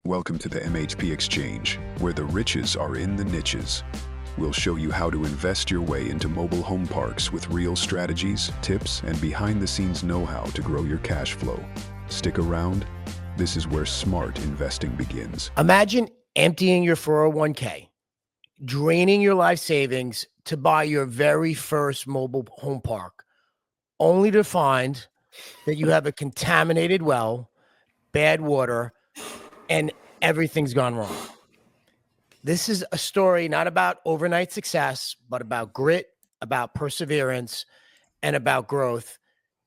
Welcome to the MHP Exchange, where the riches are in the niches. We'll show you how to invest your way into mobile home parks with real strategies, tips, and behind-the-scenes know-how to grow your cash flow. Stick around. This is where smart investing begins. Imagine emptying your 401k, draining your life savings to buy your very first mobile home park, only to find that you have a contaminated well, bad water, and everything's gone wrong. This is a story not about overnight success, but about grit, about perseverance, and about growth.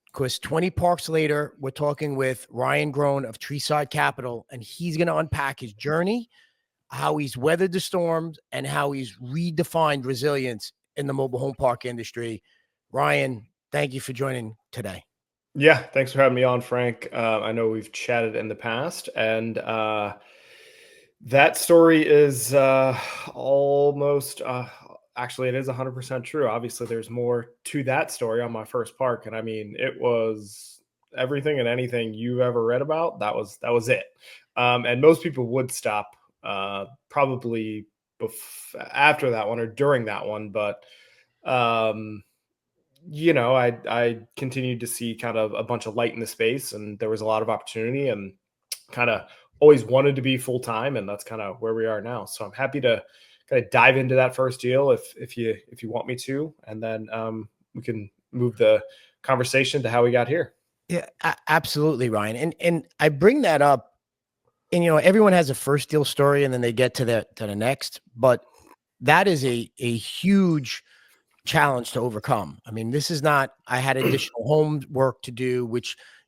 Because 20 parks later, we're talking with Ryan Groene of Treeside Capital, and he's going to unpack his journey, how he's weathered the storms, and how he's redefined resilience in the mobile home park industry. Ryan, thank you for joining today. Yeah, thanks for having me on, Frank. I know we've chatted in the past, and that story is almost actually, it is 100% true. Obviously, there's more to that story on my first park, and I mean, it was everything and anything you've ever read about. That was it. And most people would stop probably after that one or during that one, but I continued to see kind of a bunch of light in the space, and there was a lot of opportunity, and kind of always wanted to be full time, and that's kind of where we are now. So I'm happy to kind of dive into that first deal if you want me to, and then we can move the conversation to how we got here. Yeah, absolutely, Ryan. And I bring that up, and everyone has a first deal story, and then they get to the next, but that is a huge challenge to overcome. I mean, this is not, I had additional homework to do,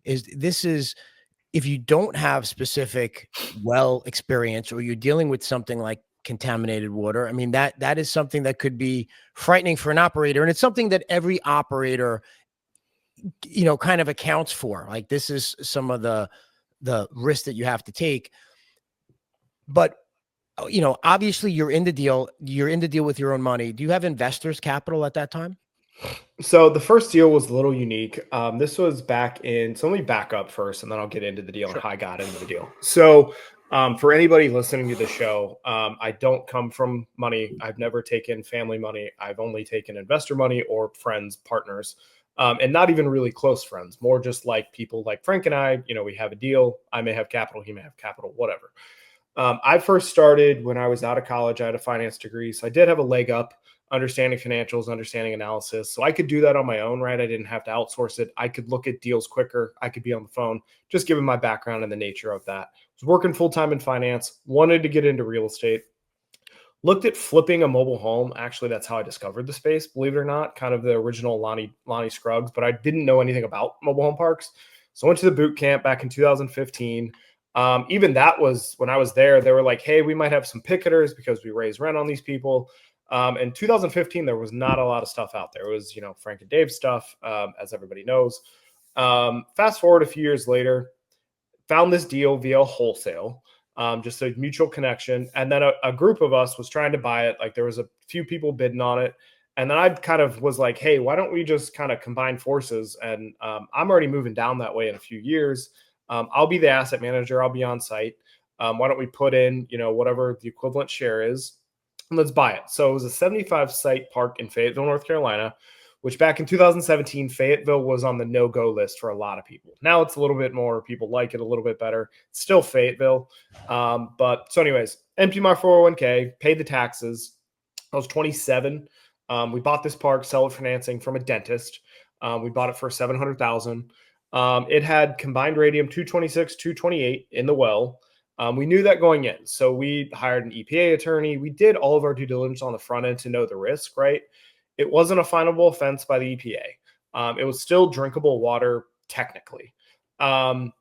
this is, if you don't have specific well experience, or you're dealing with something like contaminated water, I mean, that is something that could be frightening for an operator. And it's something that every operator, kind of accounts for. Like, this is some of the risk that you have to take. But obviously you're in the deal with your own money. Do you have investors capital at that time? So the first deal was a little unique. This was so let me back up first, and then I'll get into the deal. Sure. And how I got into the deal. So for anybody listening to the show, I don't come from money. I've never taken family money. I've only taken investor money or friends, partners, and not even really close friends, more just like people like Frank and I. We have a deal. I may have capital. He may have capital, whatever. I first started when I was out of college. I had a finance degree, so I did have a leg up, understanding financials, understanding analysis. So I could do that on my own, right? I didn't have to outsource it. I could look at deals quicker. I could be on the phone, just given my background and the nature of that. I was working full-time in finance, wanted to get into real estate, looked at flipping a mobile home. Actually, that's how I discovered the space, believe it or not, kind of the original Lonnie Scruggs, but I didn't know anything about mobile home parks. So I went to the boot camp back in 2015. Even that was when I was there, they were like, hey, we might have some picketers because we raise rent on these people. In 2015, there was not a lot of stuff out there. It was, Frank and Dave stuff, as everybody knows. Fast forward a few years later, found this deal via wholesale, just a mutual connection. And then a group of us was trying to buy it. Like, there was a few people bidding on it. And then I kind of was like, hey, why don't we just kind of combine forces? And I'm already moving down that way in a few years. I'll be the asset manager. I'll be on site. Why don't we put in, whatever the equivalent share is, and let's buy it. So it was a 75 site park in Fayetteville, North Carolina, which back in 2017, Fayetteville was on the no-go list for a lot of people. Now it's a little bit more, people like it a little bit better. It's still Fayetteville. But so anyways, empty my 401k, paid the taxes. I was 27. We bought this park, seller financing from a dentist. We bought it for $700,000. It had combined radium 226, 228 in the well. We knew that going in. So we hired an EPA attorney. We did all of our due diligence on the front end to know the risk, right? It wasn't a finable offense by the EPA. It was still drinkable water technically. And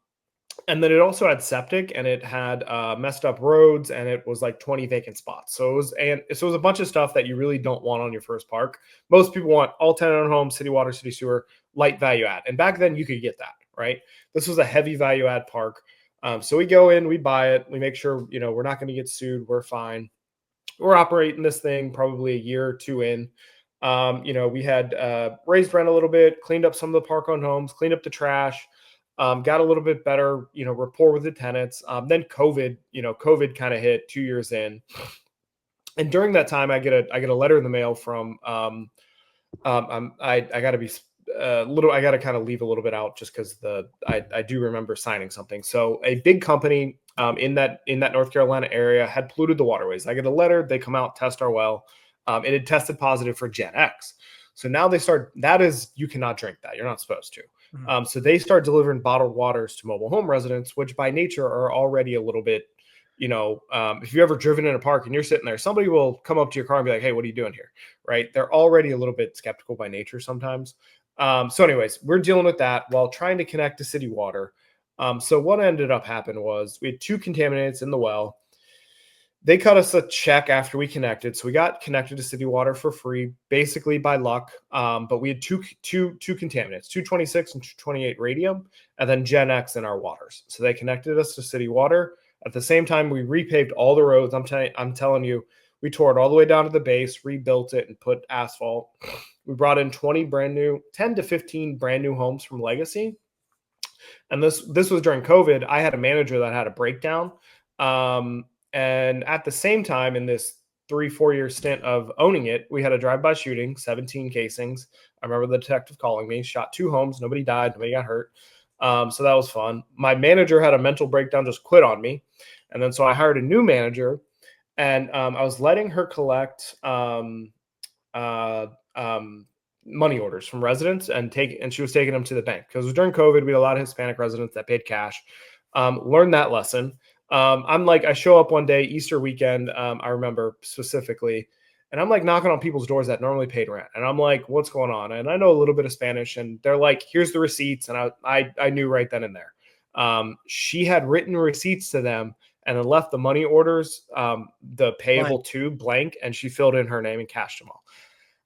then it also had septic, and it had messed up roads, and it was like 20 vacant spots. So it was a bunch of stuff that you really don't want on your first park. Most people want all tenant homes, city water, city sewer, light value add. And back then you could get that, right? This was a heavy value add park. So we go in, we buy it, we make sure, we're not going to get sued. We're fine. We're operating this thing probably a year or two in. We had raised rent a little bit, cleaned up some of the park owned homes, cleaned up the trash. got a little bit better, rapport with the tenants. Then COVID kind of hit 2 years in. And during that time, I get a letter in the mail from, I got to be I got to kind of leave a little bit out just because I do remember signing something. So a big company in that North Carolina area had polluted the waterways. I get a letter, they come out, test our well. It had tested positive for Gen X. So now you cannot drink that. You're not supposed to. So they start delivering bottled waters to mobile home residents, which by nature are already a little bit, if you've ever driven in a park and you're sitting there, somebody will come up to your car and be like, "Hey, what are you doing here?" Right? They're already a little bit skeptical by nature sometimes. So anyways, we're dealing with that while trying to connect to city water. So what ended up happening was we had 2 contaminants in the well. They cut us a check after we connected. So we got connected to city water for free, basically by luck. But we had two contaminants, 226 and 228 radium, and then Gen X in our waters. So they connected us to city water. At the same time, we repaved all the roads. I'm telling you, we tore it all the way down to the base, rebuilt it, and put asphalt. We brought in 10 to 15 brand new homes from Legacy. And this was during COVID. I had a manager that had a breakdown. And at the same time, in this 3-4 year stint of owning it, we had a drive-by shooting, 17 casings. I remember the detective calling me, shot 2 homes. Nobody died. Nobody got hurt. So that was fun. My manager had a mental breakdown, just quit on me. And then so I hired a new manager, and I was letting her collect money orders from residents and she was taking them to the bank because it was during COVID. We had a lot of Hispanic residents that paid cash. Learned that lesson. I show up one day, Easter weekend, I remember specifically, and I'm like knocking on people's doors that normally paid rent. And I'm like, what's going on? And I know a little bit of Spanish, and they're like, here's the receipts. And I knew right then and there. She had written receipts to them and then left the money orders, the payable to blank, and she filled in her name and cashed them all.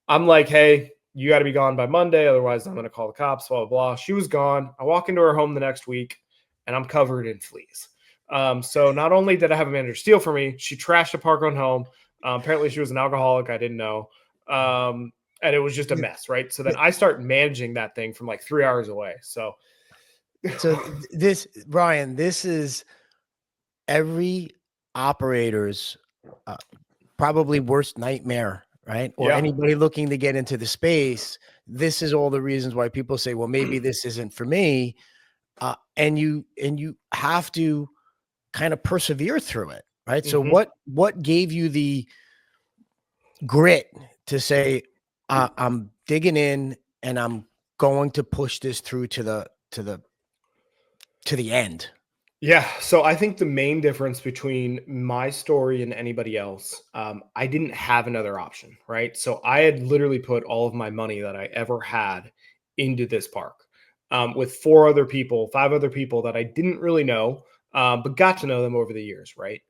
I'm like, hey, you got to be gone by Monday. Otherwise, I'm going to call the cops, blah, blah, blah. She was gone. I walk into her home the next week, and I'm covered in fleas. So not only did I have a manager steal from me, she trashed a park-owned home. Apparently, she was an alcoholic. I didn't know. And it was just a mess, right? So then I start managing that thing from like 3 hours away. So Ryan, this is every operator's probably worst nightmare, right? Or anybody looking to get into the space. This is all the reasons why people say, well, maybe this isn't for me. And you have to kind of persevere through it, right? Mm-hmm. So what gave you the grit to say, I'm digging in and I'm going to push this through to the end? Yeah. So I think the main difference between my story and anybody else, I didn't have another option, right? So I had literally put all of my money that I ever had into this park, with 5 other people that I didn't really know, but got to know them over the years, right?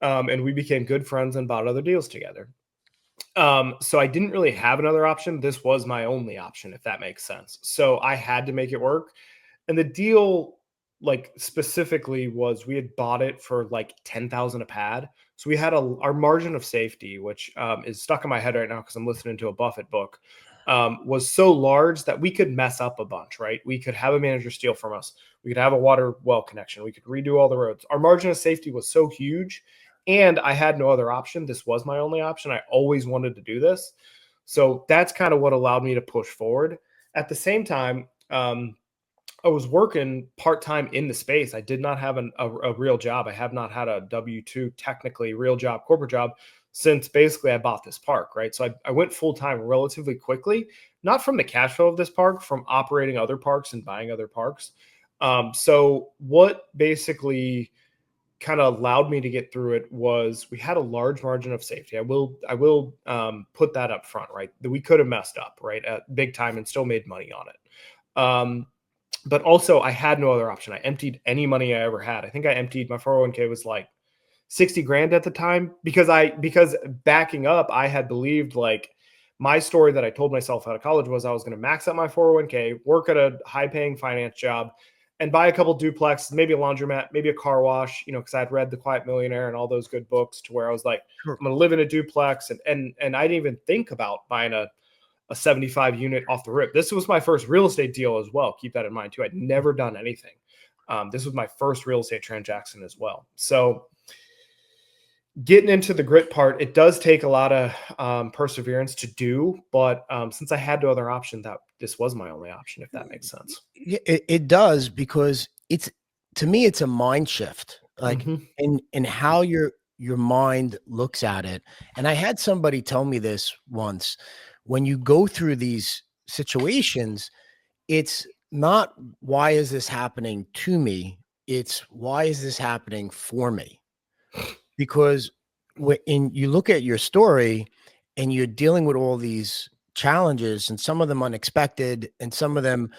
And we became good friends and bought other deals together. So I didn't really have another option. This was my only option, if that makes sense. So I had to make it work. And the deal, like specifically, was we had bought it for like $10,000 a pad. So we had our margin of safety, which is stuck in my head right now because I'm listening to a Buffett book, was so large that we could mess up a bunch, right? We could have a manager steal from us. We could have a water well connection. We could redo all the roads. Our margin of safety was so huge, and I had no other option. This was my only option. I always wanted to do this. So that's kind of what allowed me to push forward. At the same time, I was working part-time in the space. I did not have a real job. I have not had a W-2, technically real job, corporate job, since basically I bought this park, right? So I went full-time relatively quickly, not from the cash flow of this park, from operating other parks and buying other parks. So what basically kind of allowed me to get through it was we had a large margin of safety. I will put that up front, right? That we could have messed up, right, at big time and still made money on it. But also I had no other option. I emptied any money I ever had. I think I emptied my 401k was like 60 grand at the time because backing up, I had believed, like, my story that I told myself out of college was I was going to max out my 401k, work at a high paying finance job, and buy a couple duplexes, maybe a laundromat, maybe a car wash, because I'd read The Quiet Millionaire and all those good books to where I was like, sure, I'm going to live in a duplex. And I didn't even think about buying a 75 unit off the rip. This was my first real estate deal as well. Keep that in mind too. I'd never done anything. This was my first real estate transaction as well. So getting into the grit part, it does take a lot of perseverance to do, but since I had no other option, that this was my only option, if that makes sense. It does, because to me, it's a mind shift, like in how your mind looks at it. And I had somebody tell me this once: when you go through these situations, it's not why is this happening to me? It's why is this happening for me? Because when you look at your story and you're dealing with all these challenges, and some of them unexpected, and some of them,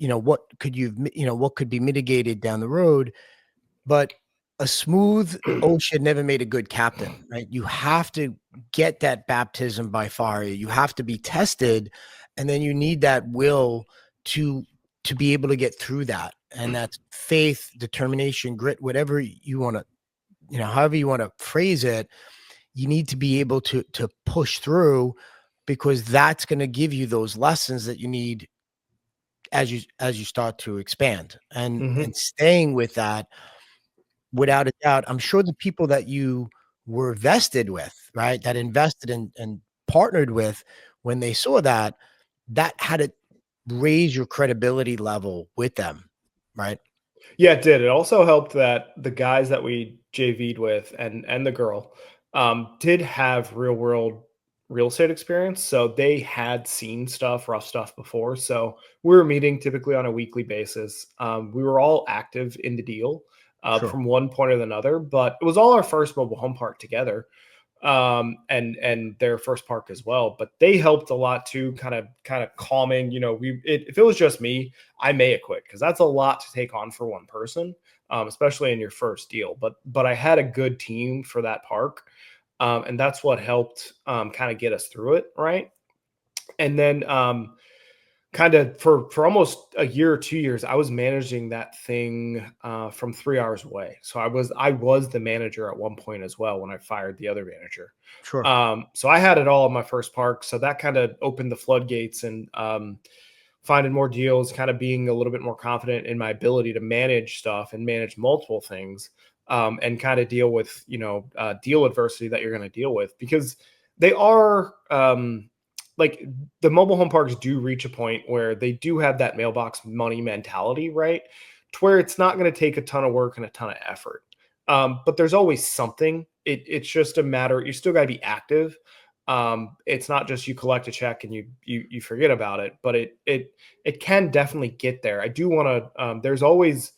what could be mitigated down the road. But a smooth ocean never made a good captain, right? You have to get that baptism by fire. You have to be tested, and then you need that will to be able to get through that. And that's faith, determination, grit, whatever you want to, however you want to phrase it. You need to be able to push through, because that's going to give you those lessons that you need as you start to expand, and staying with that. Without a doubt, I'm sure the people that you were vested with, right, that invested and partnered with, when they saw that had to raise your credibility level with them, right? Yeah, it did. It also helped that the guys that we JV'd with and the girl did have real world real estate experience. So they had seen rough stuff before. So we were meeting typically on a weekly basis. We were all active in the deal Sure. from one point or another, but it was all our first mobile home park together, and their first park as well. But they helped a lot too, kind of calming. If it was just me, I may have quit, because that's a lot to take on for one person, especially in your first deal. But I had a good team for that park, and that's what helped kind of get us through it, right? And then kind of for almost a year or 2 years, I was managing that thing from 3 hours away. So I was the manager at one point as well, when I fired the other manager. Sure. So I had it all in my first park. So that kind of opened the floodgates, and finding more deals, kind of being a little bit more confident in my ability to manage stuff and manage multiple things, and kind of deal with, deal adversity that you're going to deal with, because they are, like, the mobile home parks do reach a point where they do have that mailbox money mentality, right? To where it's not going to take a ton of work and a ton of effort. But there's always something. It's just a matter, you still got to be active. It's not just you collect a check and you forget about it, but it can definitely get there. I do want to, there's always,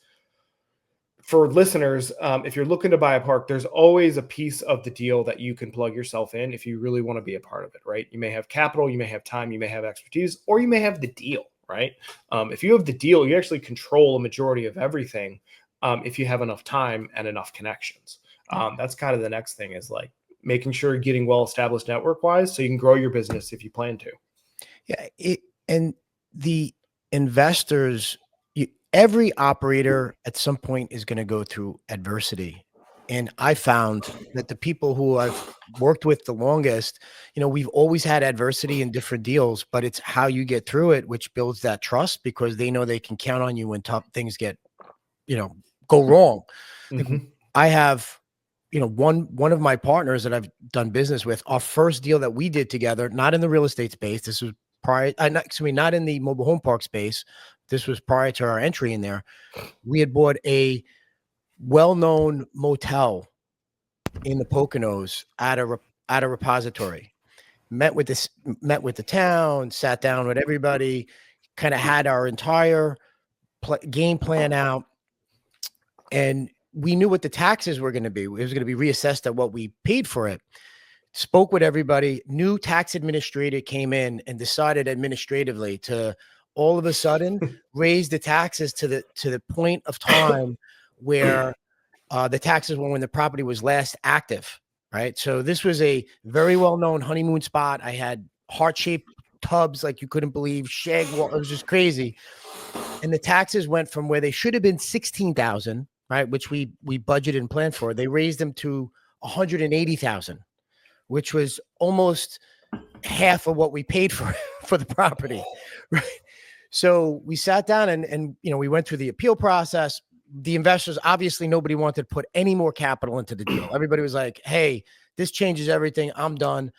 for listeners, if you're looking to buy a park, there's always a piece of the deal that you can plug yourself in if you really want to be a part of it, right? You may have capital, you may have time, you may have expertise, or you may have the deal, right? If you have the deal, you actually control a majority of everything, if you have enough time and enough connections. That's kind of the next thing, is like making sure you're getting well-established network-wise so you can grow your business if you plan to. Yeah, and the investors, every operator at some point is going to go through adversity. And I found that the people who I've worked with the longest, we've always had adversity in different deals, but it's how you get through it, which builds that trust, because they know they can count on you when tough things get, go wrong. I have, one of my partners that I've done business with, our first deal that we did together, not in the real estate space. This was not in the mobile home park space. This was prior to our entry in there. We had bought a well-known motel in the Poconos at a repository. Met with the town, sat down with everybody, kind of had our entire game plan out, and we knew what the taxes were going to be. It was going to be reassessed at what we paid for it. Spoke with everybody. New tax administrator came in and decided administratively to all of a sudden raise the taxes to the point of time where the taxes were when the property was last active, right? So this was a very well-known honeymoon spot. I had heart-shaped tubs like you couldn't believe, shag wall. It was just crazy. And the taxes went from where they should have been $16,000, right, which we budgeted and planned for. They raised them to $180,000, which was almost half of what we paid for the property, right? So we sat down and we went through the appeal process, the investors, obviously nobody wanted to put any more capital into the deal. Everybody was like, hey, this changes everything. I'm done.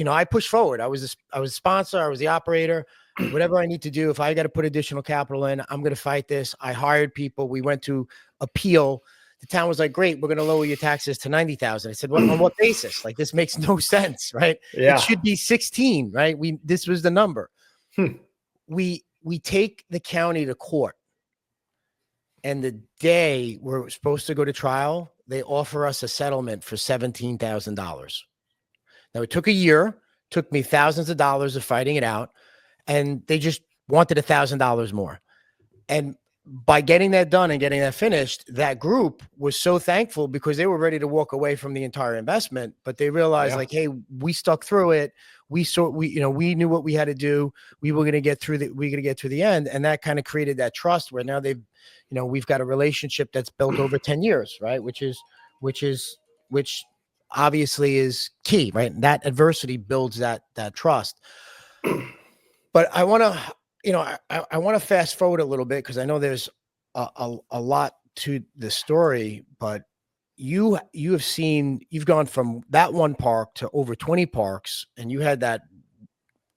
I pushed forward. I was a sponsor. I was the operator. Whatever I need to do, if I got to put additional capital in, I'm going to fight this. I hired people. We went to appeal. The town was like, great, we're going to lower your taxes to 90,000. I said, well, on what basis? Like, this makes no sense, right? Yeah. It should be 16, right? This was the number. We take the county to court. And the day we're supposed to go to trial, they offer us a settlement for $17,000. Now, it took a year, took me thousands of dollars of fighting it out, and they just wanted $1,000 more. And by getting that done and getting that finished, that group was so thankful because they were ready to walk away from the entire investment, but they realized like, hey, we stuck through it. We knew what we had to do. We were going to get through the end. And that kind of created that trust where now we've got a relationship that's built over 10 years, right? Which obviously is key, right? That adversity builds that trust. But I want to, I want to fast forward a little bit because I know there's a lot to the story, but you've gone from that one park to over 20 parks, and you had that,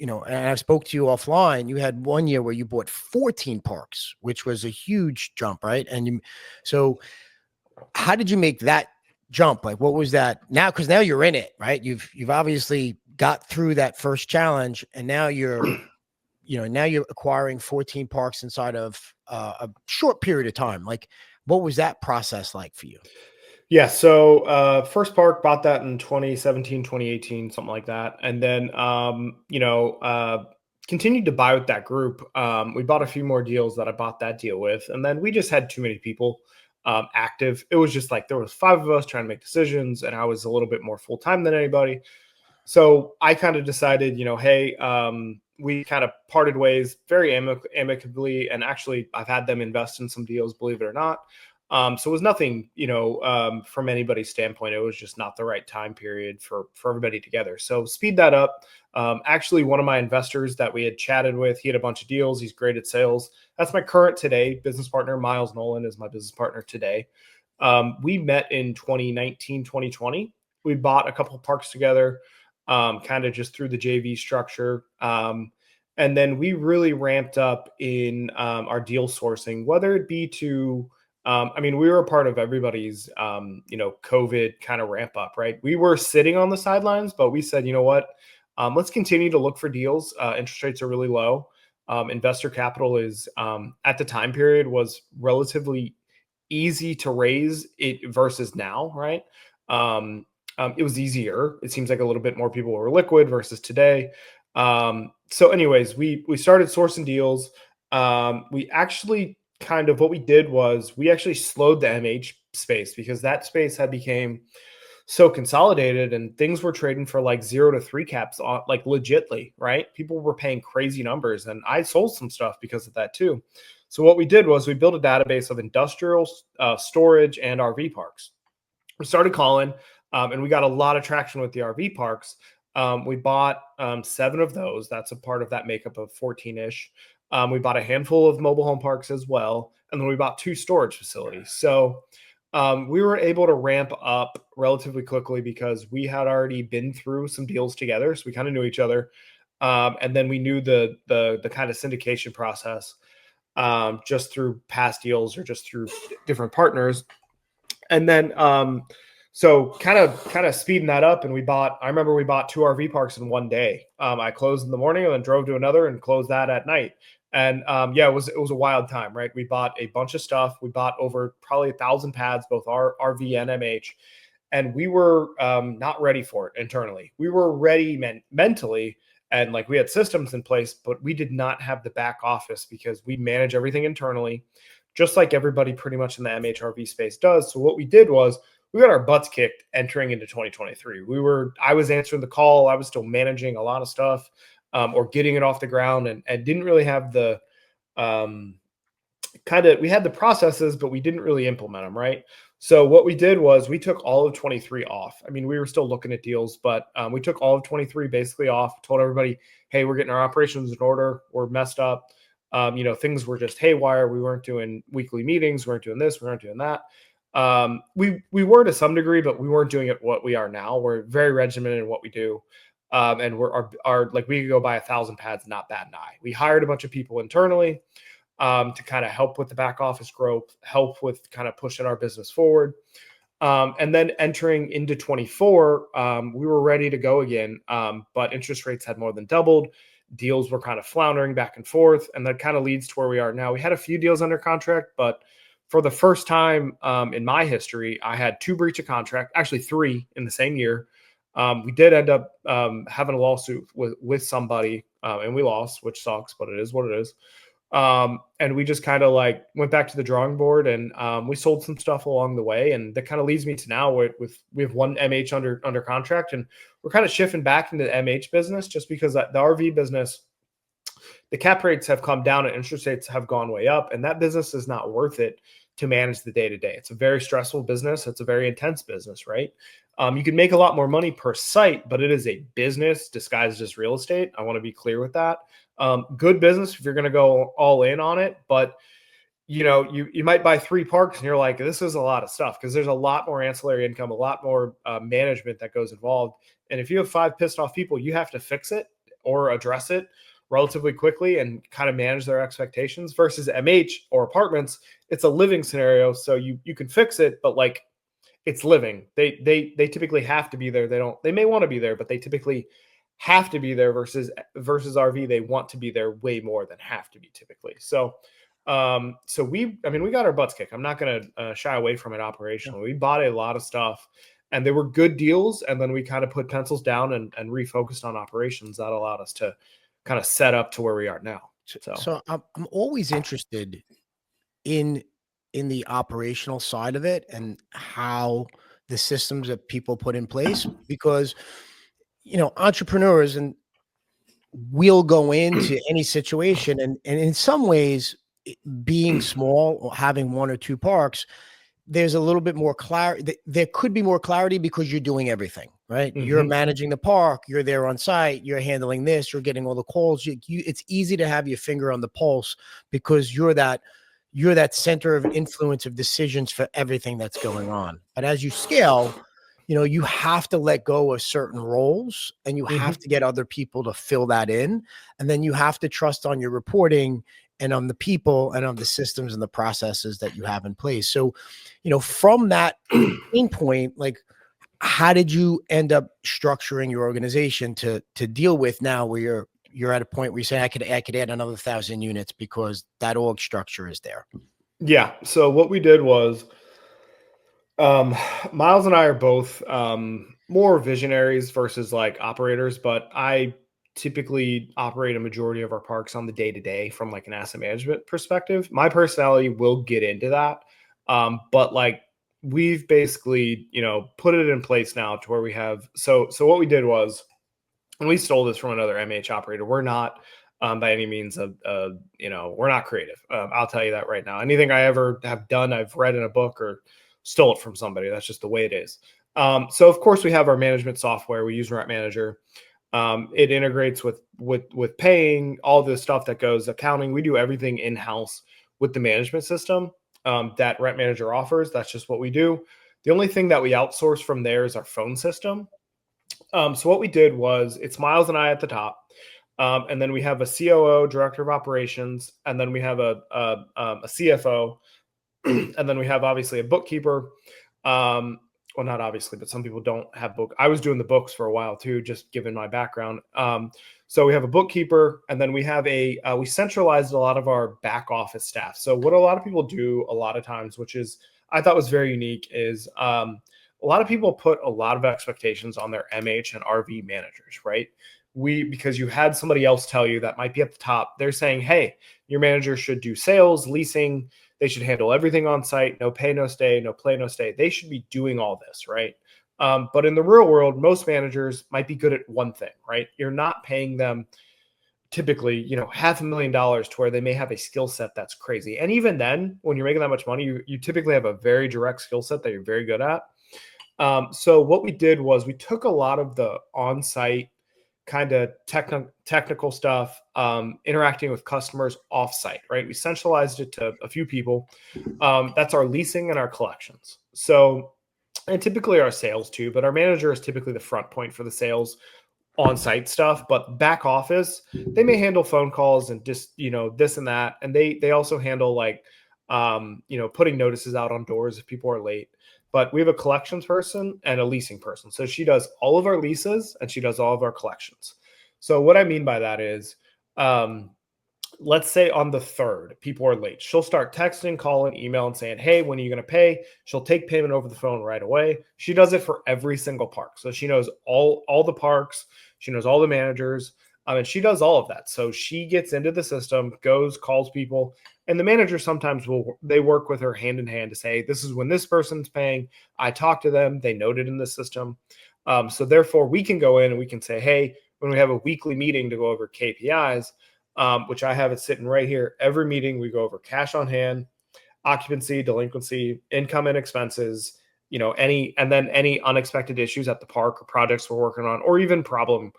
and I spoke to you offline. You had one year where you bought 14 parks, which was a huge jump, right? So how did you make that jump? Like, what was that now? Because now you're in it, right? You've obviously got through that first challenge, and now you're acquiring 14 parks inside of a short period of time. Like, what was that process like for you? Yeah. So first park, bought that in 2017, 2018, something like that. And then, continued to buy with that group. We bought a few more deals that I bought that deal with. And then we just had too many people active. It was just like there was 5 of us trying to make decisions, and I was a little bit more full-time than anybody. So I kind of decided, hey, we kind of parted ways very amicably. And actually, I've had them invest in some deals, believe it or not. So it was nothing, from anybody's standpoint. It was just not the right time period for everybody together. So speed that up. Actually, one of my investors that we had chatted with, he had a bunch of deals. He's great at sales. That's my current today business partner. Miles Nolan is my business partner today. We met in 2019, 2020. We bought a couple of parks together, kind of just through the JV structure. And then we really ramped up in our deal sourcing, whether it be to we were a part of everybody's, COVID kind of ramp up, right? We were sitting on the sidelines, but we said, you know what, let's continue to look for deals. Interest rates are really low. Investor capital is, at the time period, was relatively easy to raise it versus now, right? It was easier. It seems like a little bit more people were liquid versus today. So anyways, we started sourcing deals. We actually what we did was we actually slowed the MH space because that space had became so consolidated and things were trading for like 0 to 3 caps on, like, legitly, right? People were paying crazy numbers, and I sold some stuff because of that too. So what we did was we built a database of industrial, storage, and RV parks. We started calling, and we got a lot of traction with the RV parks. We bought 7 of those. That's a part of that makeup of 14-ish. We bought a handful of mobile home parks as well. And then we bought 2 storage facilities. So we were able to ramp up relatively quickly because we had already been through some deals together. So we kind of knew each other. And then we knew the kind of syndication process just through past deals or just through different partners. And then so kind of speeding that up, and I remember we bought 2 RV parks in one day. I closed in the morning and then drove to another and closed that at night. And it was a wild time, right? We bought a bunch of stuff. We bought over probably 1,000 pads, both RV and MH. And we were not ready for it internally. We were ready mentally, and like we had systems in place, but we did not have the back office because we manage everything internally, just like everybody pretty much in the MHRV space does. So what we did was we got our butts kicked entering into 2023. I was answering the call. I was still managing a lot of stuff, or getting it off the ground, and didn't really have the we had the processes, but we didn't really implement them, right? So what we did was we took all of 23 off. I mean, we were still looking at deals, but we took all of 23 basically off, told everybody, hey, we're getting our operations in order. We're messed up. Things were just haywire. We weren't doing weekly meetings. We weren't doing this. We weren't doing that. We were to some degree, but we weren't doing it what we are now. We're very regimented in what we do. And we could go buy 1,000 pads, not bat an eye. We hired a bunch of people internally to kind of help with the back office growth, help with kind of pushing our business forward. And then entering into 24, we were ready to go again. But interest rates had more than doubled. Deals were kind of floundering back and forth. And that kind of leads to where we are now. We had a few deals under contract, but for the first time in my history, I had 2 breach of contract, actually 3 in the same year. We did end up having a lawsuit with somebody, and we lost, which sucks, but it is what it is. And we just kind of like went back to the drawing board, and we sold some stuff along the way. And that kind of leads me to now we have 1 MH under contract, and we're kind of shifting back into the MH business just because the RV business, the cap rates have come down and interest rates have gone way up, and that business is not worth it to manage the day-to-day. It's a very stressful business. It's a very intense business, right? You can make a lot more money per site, but it is a business disguised as real estate. I want to be clear with that. Good business if you're going to go all in on it, but you might buy 3 parks and you're like, this is a lot of stuff, because there's a lot more ancillary income, a lot more management that goes involved. And if you have 5 pissed off people, you have to fix it or address it relatively quickly and kind of manage their expectations. Versus MH or apartments, it's a living scenario. So you can fix it, but like, it's living. They typically have to be there. They may want to be there, but they typically have to be there versus RV. They want to be there way more than have to be typically. So we got our butts kicked. I'm not going to shy away from it operationally. Yeah. We bought a lot of stuff and they were good deals. And then we kind of put pencils down and refocused on operations. That allowed us to kind of set up to where we are now. So I'm always interested in the operational side of it and how the systems that people put in place, because, entrepreneurs and will go into any situation and in some ways being small or having 1 or 2 parks, there's a little bit more clarity. There could be more clarity because you're doing everything, right? Mm-hmm. You're managing the park, you're there on site, you're handling this, you're getting all the calls. It's easy to have your finger on the pulse because you're that center of influence of decisions for everything that's going on. But as you scale, you have to let go of certain roles and you have to get other people to fill that in. And then you have to trust on your reporting and on the people and on the systems and the processes that you have in place. So, from that pain point, like, how did you end up structuring your organization to deal with now where you're at a point where you say, I could add another 1,000 units because that org structure is there? Yeah. So what we did was, Miles and I are both more visionaries versus like operators, but I typically operate a majority of our parks on the day-to-day from like an asset management perspective. My personality will get into that. But like we've basically, put it in place now to where we have, so what we did was, and we stole this from another MH operator. We're not by any means we're not creative. I'll tell you that right now. Anything I ever have done, I've read in a book or stole it from somebody. That's just the way it is. So of course we have our management software. We use Rent Manager. It integrates with paying, all the stuff that goes accounting. We do everything in-house with the management system that Rent Manager offers. That's just what we do. The only thing that we outsource from there is our phone system. So what we did was, it's Miles and I at the top. And then we have a COO, director of operations. And then we have a CFO. And then we have obviously a bookkeeper. Well, not obviously, but some people don't have book. I was doing the books for a while too, just given my background. So we have a bookkeeper, and then we have we centralized a lot of our back office staff. So what a lot of people do a lot of times, which is, I thought was very unique, is a lot of people put a lot of expectations on their MH and RV managers, right? Because you had somebody else tell you that might be at the top. They're saying, hey, your manager should do sales, leasing. They should handle everything on site. No pay, no stay, no play, no stay. They should be doing all this, right? But in the real world, most managers might be good at one thing, right? You're not paying them typically, $500,000 to where they may have a skill set that's crazy. And even then, when you're making that much money, you typically have a very direct skill set that you're very good at. So what we did was we took a lot of the on-site kind of technical stuff, interacting with customers offsite, right? We centralized it to a few people. That's our leasing and our collections. So, and typically our sales too, but our manager is typically the front point for the sales on-site stuff. But back office, they may handle phone calls and just, this and that. And they also handle like, putting notices out on doors if people are late. But we have a collections person and a leasing person. So she does all of our leases and she does all of our collections. So what I mean by that is, let's say on the 3rd, people are late. She'll start texting, calling, email, and saying, hey, when are you going to pay? She'll take payment over the phone right away. She does it for every single park. So she knows all the parks. She knows all the managers. And she does all of that. So she gets into the system, goes, calls people. And the manager sometimes they work with her hand in hand to say, this is when this person's paying. I talk to them. They note it in the system. So therefore, we can go in and we can say, hey, when we have a weekly meeting to go over KPIs, which I have it sitting right here. Every meeting we go over cash on hand, occupancy, delinquency, income and expenses, any unexpected issues at the park or projects we're working on, or even problem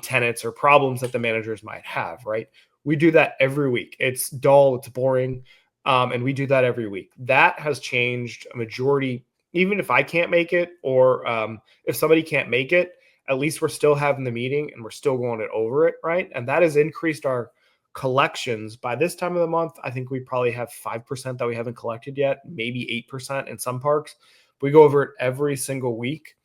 tenants or problems that the managers might have, right? We do that every week. It's dull, it's boring, and we do that every week. That has changed a majority. Even if I can't make it, or if somebody can't make it, at least we're still having the meeting and we're still going over it, right? And that has increased our collections. By this time of the month, I think we probably have 5% that we haven't collected yet, maybe 8% in some parks. We go over it every single week.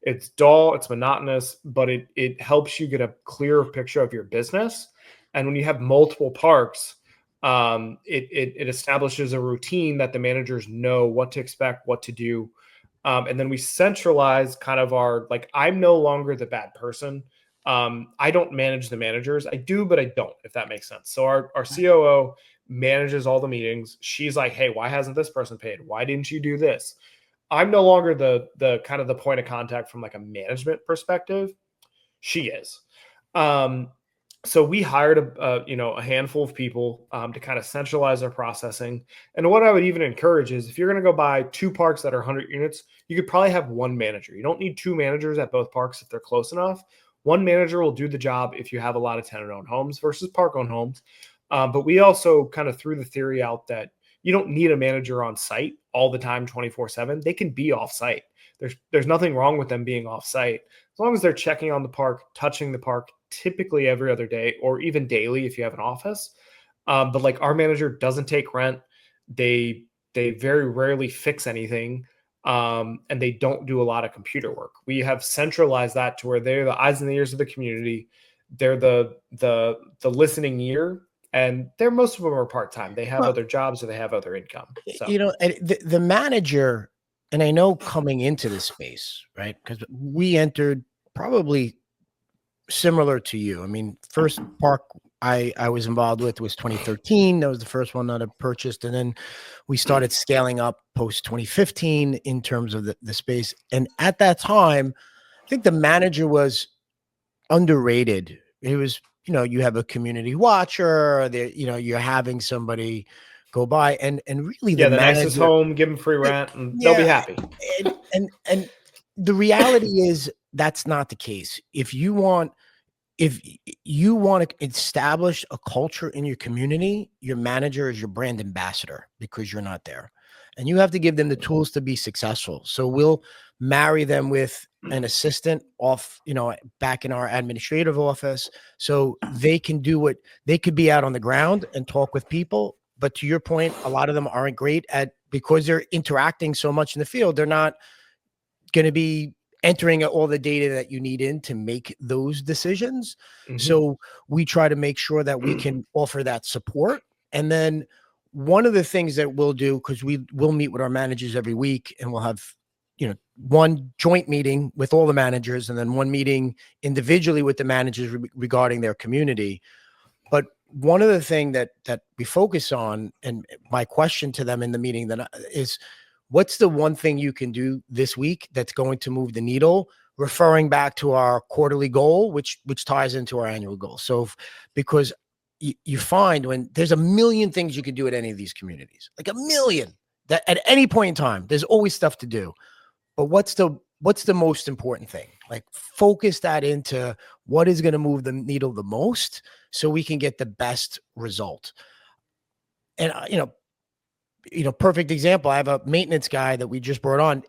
It's dull, it's monotonous, but it helps you get a clearer picture of your business. And when you have multiple parks, it establishes a routine that the managers know what to expect, what to do. And then we centralize kind of I'm no longer the bad person. I don't manage the managers. I do, but I don't, if that makes sense. So our COO manages all the meetings. She's like, hey, why hasn't this person paid? Why didn't you do this? I'm no longer the kind of the point of contact from like a management perspective. She is. So we hired a handful of people to kind of centralize our processing. And what I would even encourage is if you're going to go buy 2 parks that are 100 units, you could probably have 1 manager. You don't need 2 managers at both parks if they're close enough. 1 manager will do the job if you have a lot of tenant-owned homes versus park-owned homes. But we also kind of threw the theory out that you don't need a manager on site all the time, 24/7. They can be off-site. There's nothing wrong with them being off-site as long as they're checking on the park, touching the park, typically every other day or even daily if you have an office. But like our manager doesn't take rent. They very rarely fix anything. And they don't do a lot of computer work. We have centralized that to where they're the eyes and the ears of the community. They're the listening ear, and most of them are part-time. They have other jobs or they have other income. So. And the manager, and I know coming into this space, right? Because we entered probably similar to you. I mean, first park I was involved with was 2013. That was the first one that I purchased. And then we started scaling up post 2015 in terms of the space. And at that time, I think the manager was underrated. It was, you have a community watcher, you're having somebody go by and really the nicest home, give them free rent and they'll be happy. And the reality is that's not the case. If you want to establish a culture in your community, your manager is your brand ambassador because you're not there. And you have to give them the tools to be successful. So we'll marry them with an assistant back in our administrative office so they can do they could be out on the ground and talk with people. But to your point, a lot of them aren't great because they're interacting so much in the field. They're not going to be entering all the data that you need in to make those decisions. Mm-hmm. So we try to make sure that we can offer that support. And then one of the things that we'll do, because we'll meet with our managers every week and we'll have, one joint meeting with all the managers and then one meeting individually with the managers regarding their community. But one of the things that we focus on, and my question to them in the meeting is, what's the one thing you can do this week that's going to move the needle, referring back to our quarterly goal, which ties into our annual goal. So because you find when there's a million things you can do at any of these communities, like a million, that at any point in time, there's always stuff to do. But what's the what's the most important thing? Like focus that into what is going to move the needle the most so we can get the best result. And, perfect example. I have a maintenance guy that we just brought on,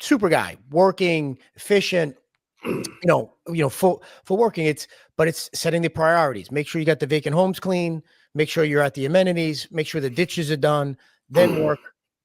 super guy, working, efficient, for working. It's setting the priorities. Make sure you got the vacant homes clean, make sure you're at the amenities, make sure the ditches are done, then work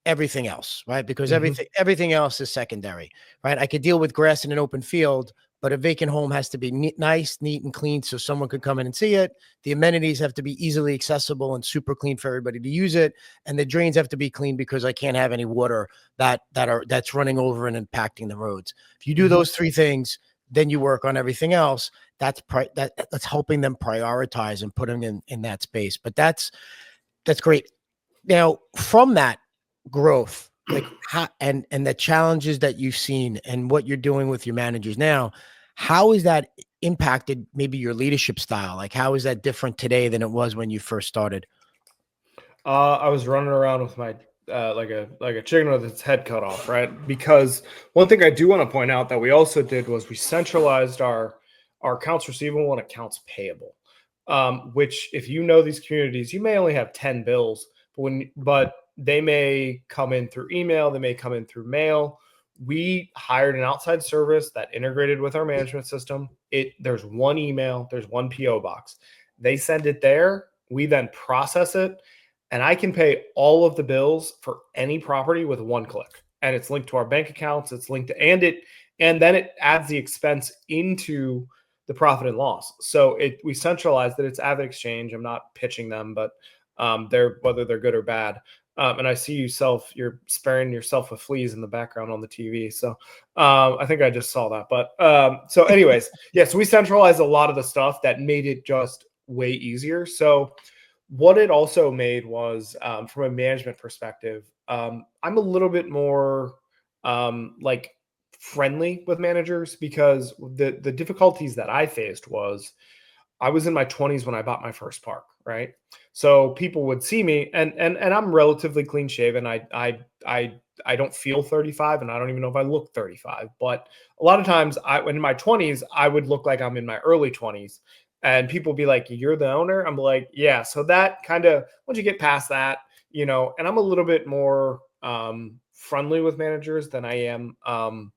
everything else, right? Because everything else is secondary, right? I could deal with grass in an open field, but a vacant home has to be nice, neat, and clean so someone could come in and see it. The amenities have to be easily accessible and super clean for everybody to use it, and the drains have to be clean because I can't have any water that's running over and impacting the roads. If you do those three things, then you work on everything else. That's helping them prioritize and put them in that space. But that's great. Now, from that growth, like and the challenges that you've seen and what you're doing with your managers now, how has that impacted maybe your leadership style? Like, how is that different today than it was when you first started? I was running around with my like a chicken with its head cut off, right? Because one thing I do want to point out that we also did was we centralized our accounts receivable and accounts payable. Which, if you know these communities, you may only have 10 bills, but they may come in through email, they may come in through mail. We hired an outside service that integrated with our management system. There's one email, there's one PO box. They send it there. We then process it, and I can pay all of the bills for any property with one click. And it's linked to our bank accounts. It's linked to, and then it adds the expense into the profit and loss. So we centralized that. It's Avid Exchange. I'm not pitching them, but whether they're good or bad. And I see you're sparing yourself with fleas in the background on the TV. So I think I just saw that. But so anyways, yes, we centralized a lot of the stuff that made it just way easier. So what it also made was, from a management perspective, I'm a little bit more like friendly with managers, because the difficulties that I faced was I was in my 20s when I bought my first park, right? So people would see me, and I'm relatively clean shaven. I don't feel 35, and I don't even know if I look 35. But a lot of times, when in my 20s, I would look like I'm in my early 20s, and people be like, "You're the owner?" I'm like, "Yeah." So that kind of, once you get past that, and I'm a little bit more friendly with managers than I am. I'm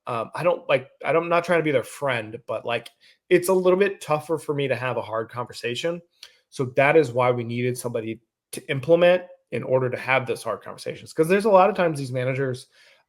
not trying to be their friend, but like, it's a little bit tougher for me to have a hard conversation. So that is why we needed somebody to implement in order to have those hard conversations. Because there's a lot of times these managers,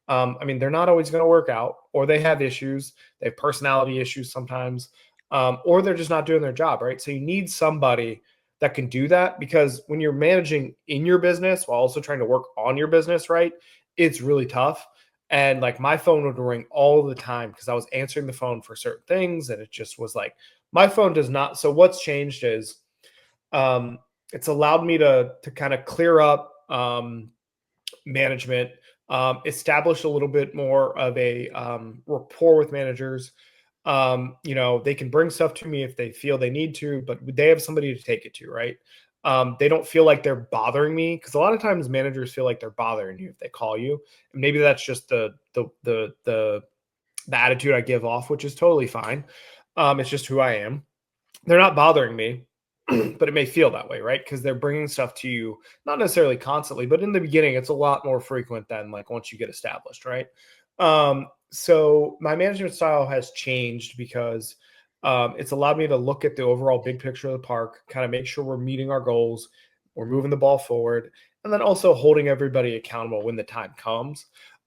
they're not always going to work out, or they have issues. They have personality issues sometimes, or they're just not doing their job, right? So you need somebody that can do that, because when you're managing in your business while also trying to work on your business, right, it's really tough. And like, my phone would ring all the time because I was answering the phone for certain things. And it just was like, my phone does not. So what's changed is, it's allowed me to kind of clear up management, establish a little bit more of a rapport with managers. They can bring stuff to me if they feel they need to, but they have somebody to take it to, right? They don't feel like they're bothering me, because a lot of times managers feel like they're bothering you if they call you. And maybe that's just the attitude I give off, which is totally fine. It's just who I am. They're not bothering me, but it may feel that way, right? Because they're bringing stuff to you, not necessarily constantly, but in the beginning, it's a lot more frequent than like once you get established, right? So my management style has changed because it's allowed me to look at the overall big picture of the park, kind of make sure we're meeting our goals, we're moving the ball forward, and then also holding everybody accountable when the time comes.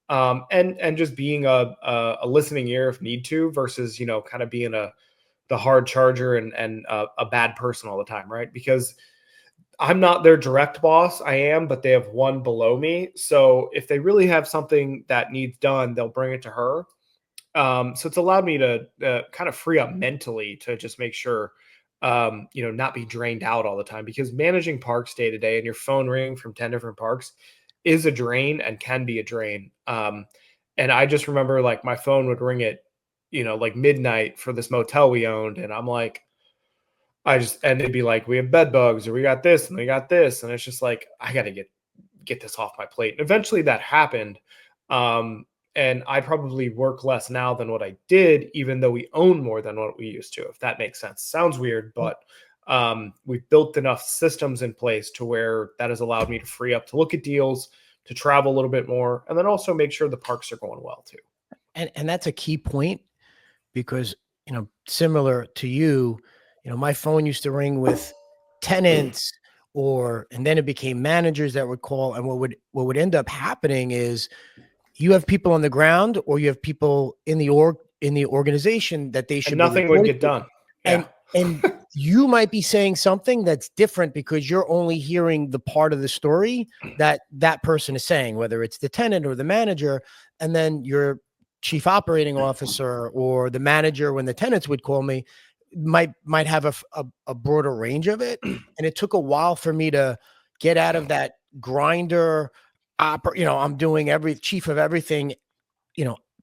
And just being a listening ear if need to, versus, kind of being the hard charger and a bad person all the time, right? Because I'm not their direct boss. I am, but they have one below me. So if they really have something that needs done, they'll bring it to her. So it's allowed me to kind of free up mentally to just make sure, not be drained out all the time, because managing parks day to day and your phone ringing from 10 different parks is a drain and can be a drain. And I just remember, like, my phone would ring at, like midnight for this motel we owned. And I'm like, and they'd be like, "We have bed bugs," or "We got this and we got this." And it's just like, I got to get this off my plate. And eventually that happened. And I probably work less now than what I did, even though we own more than what we used to, if that makes sense. Sounds weird, but we've built enough systems in place to where that has allowed me to free up to look at deals, to travel a little bit more, and then also make sure the parks are going well too. And that's a key point because, similar to you, my phone used to ring with tenants and then it became managers that would call. And what would end up happening is you have people on the ground or you have people in the organization that they And should be nothing would reporting get to. done. And Yeah. and you might be saying something that's different because you're only hearing the part of the story that person is saying, whether it's the tenant or the manager, and then your chief operating officer or the manager, when the tenants would call me, might have a broader range of it. And it took a while for me to get out of that grinder, I'm doing chief of everything,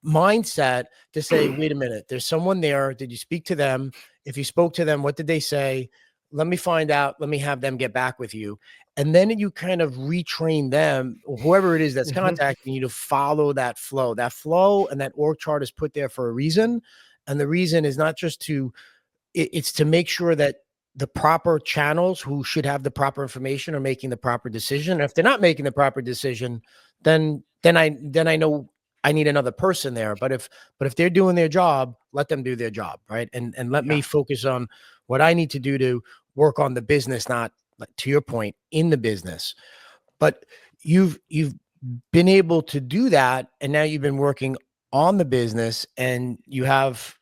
mindset to say, wait a minute, there's someone there. Did you speak to them? If you spoke to them, what did they say? Let me find out. Let me have them get back with you. And then you kind of retrain them, or whoever it is that's contacting you, to follow that flow. That flow and that org chart is put there for a reason. And the reason is not just it's to make sure that the proper channels who should have the proper information are making the proper decision. And if they're not making the proper decision, then I know I need another person there. But if they're doing their job, let them do their job, right? And let me focus on what I need to do to work on the business, not, to your point, in the business. But you've been able to do that, and now you've been working on the business, and you have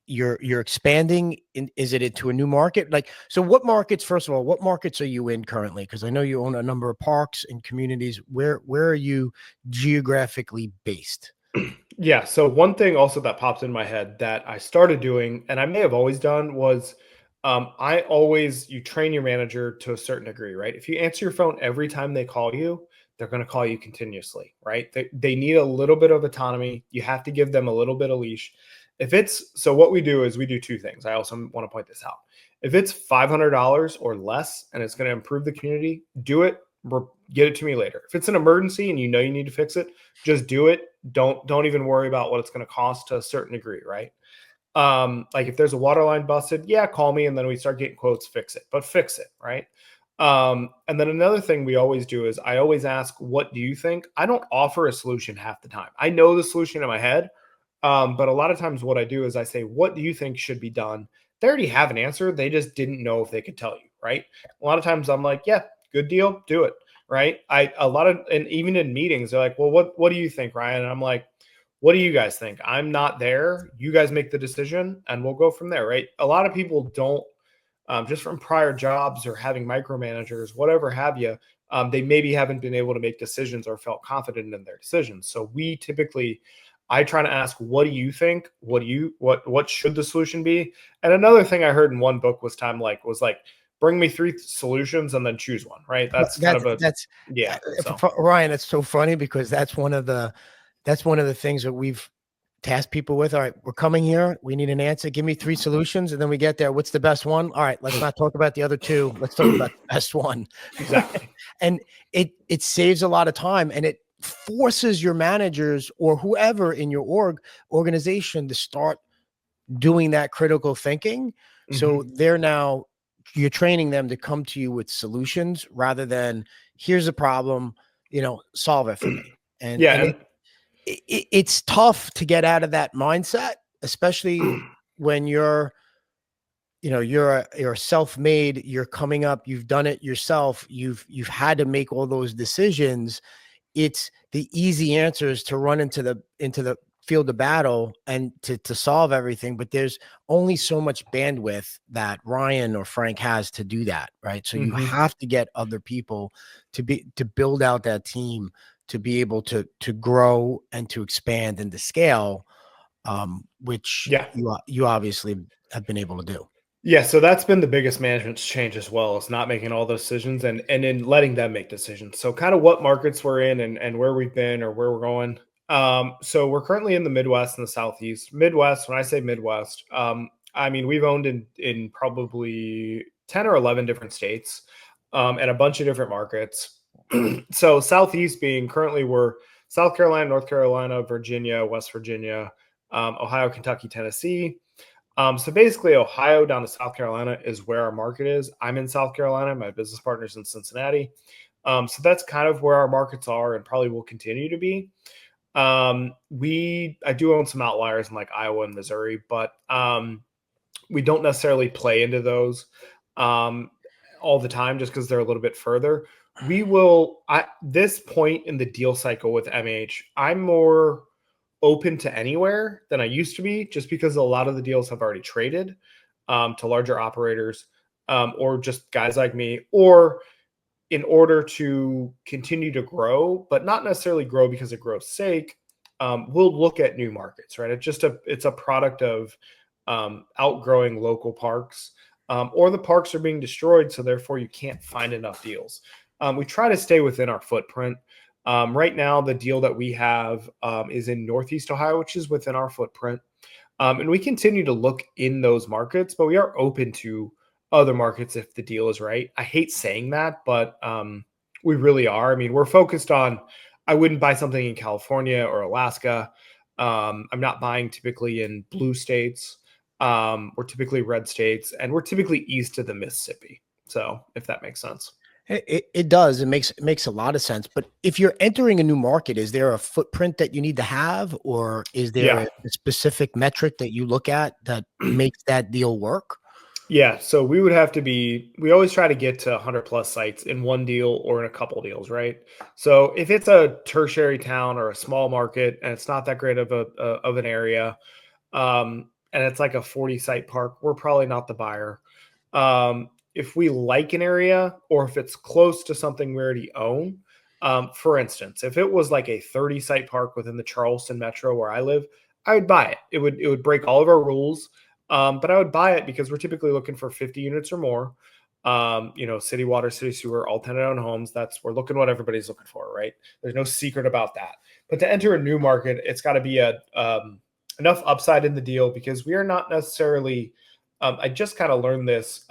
you're expanding. Is it into a new market? So what markets, first of all, what markets are you in currently? Because I know you own a number of parks and communities. Where are you geographically based? Yeah. So one thing also that pops in my head that I started doing, and I may have always done, was you train your manager to a certain degree, right? If you answer your phone every time they call you, they're going to call you continuously, right? They need a little bit of autonomy. You have to give them a little bit of leash. So what we do is we do two things. I also want to point this out. If it's $500 or less and it's going to improve the community, do it. Get it to me later. If it's an emergency and you know you need to fix it, just do it. Don't even worry about what it's going to cost to a certain degree, right? Like if there's a water line busted, yeah, call me and then we start getting quotes, fix it, but fix it, right? And then another thing we always do is I always ask, what do you think? I don't offer a solution half the time. I know the solution in my head. But a lot of times what I do is I say, what do you think should be done? They already have an answer. They just didn't know if they could tell you, right? A lot of times I'm like, yeah, good deal, do it, right? And even in meetings, they're like, well, what do you think, Ryan? And I'm like, what do you guys think? I'm not there. You guys make the decision and we'll go from there, right? A lot of people don't, just from prior jobs or having micromanagers, whatever have you, they maybe haven't been able to make decisions or felt confident in their decisions. So I try to ask, what do you think? What should the solution be? And another thing I heard in one book was bring me 3 solutions and then choose one, right? That's kind of yeah. So Ryan, it's so funny because that's one of the things that we've tasked people with. All right, we're coming here. We need an answer. Give me 3 solutions. And then we get there. What's the best one? All right, let's not talk about the other 2. Let's talk about the best one. Exactly. And it saves a lot of time, and it forces your managers or whoever in your organization to start doing that critical thinking. So you're training them to come to you with solutions rather than, here's a problem, solve it for me. And it's tough to get out of that mindset, especially when you're self-made, you're coming up, you've done it yourself, you've had to make all those decisions. It's the easy answer is to run into the field of battle and to solve everything. But there's only so much bandwidth that Ryan or Frank has to do that, right? So you have to get other people to build out that team to be able to grow and to expand and to scale, which you obviously have been able to do. Yeah, so that's been the biggest management change as well, is not making all those decisions and in letting them make decisions. So kind of what markets we're in and where we've been or where we're going. So we're currently in the Midwest and the Southeast. Midwest, when I say Midwest, I mean we've owned in probably 10 or 11 different states, and a bunch of different markets. So Southeast being currently we're South Carolina, North Carolina, Virginia, West Virginia, Ohio, Kentucky, Tennessee. So basically, Ohio down to South Carolina is where our market is. I'm in South Carolina. My business partner's in Cincinnati. So that's kind of where our markets are and probably will continue to be. I do own some outliers in like Iowa and Missouri, but we don't necessarily play into those all the time just because they're a little bit further. We will, at this point in the deal cycle with MH, I'm more open to anywhere than I used to be, just because a lot of the deals have already traded to larger operators or just guys like me, or in order to continue to grow, but not necessarily grow because of growth's sake, we'll look at new markets, right? It's a product of outgrowing local parks, or the parks are being destroyed, so therefore you can't find enough deals. We try to stay within our footprint. Right now, the deal that we have is in Northeast Ohio, which is within our footprint. And we continue to look in those markets, but we are open to other markets if the deal is right. I hate saying that, but we really are. I mean, we're focused on, I wouldn't buy something in California or Alaska. I'm not buying typically in blue states. We're typically red states, and we're typically east of the Mississippi. So if that makes sense. It does. It makes a lot of sense. But if you're entering a new market, is there a footprint that you need to have, or is there a specific metric that you look at that makes that deal work? Yeah. So we would have to be, we always try to get to 100 plus sites in one deal or in a couple deals, right? So if it's a tertiary town or a small market and it's not that great of an area, and it's like a 40 site park, we're probably not the buyer. If we like an area, or if it's close to something we already own, for instance, if it was like a 30 site park within the Charleston metro where I live, I would buy it. It would break all of our rules, but I would buy it because we're typically looking for 50 units or more. City water, city sewer, all tenant-owned homes. We're looking what everybody's looking for, right? There's no secret about that. But to enter a new market, it's got to be enough upside in the deal, because we are not necessarily. I just kind of learned this.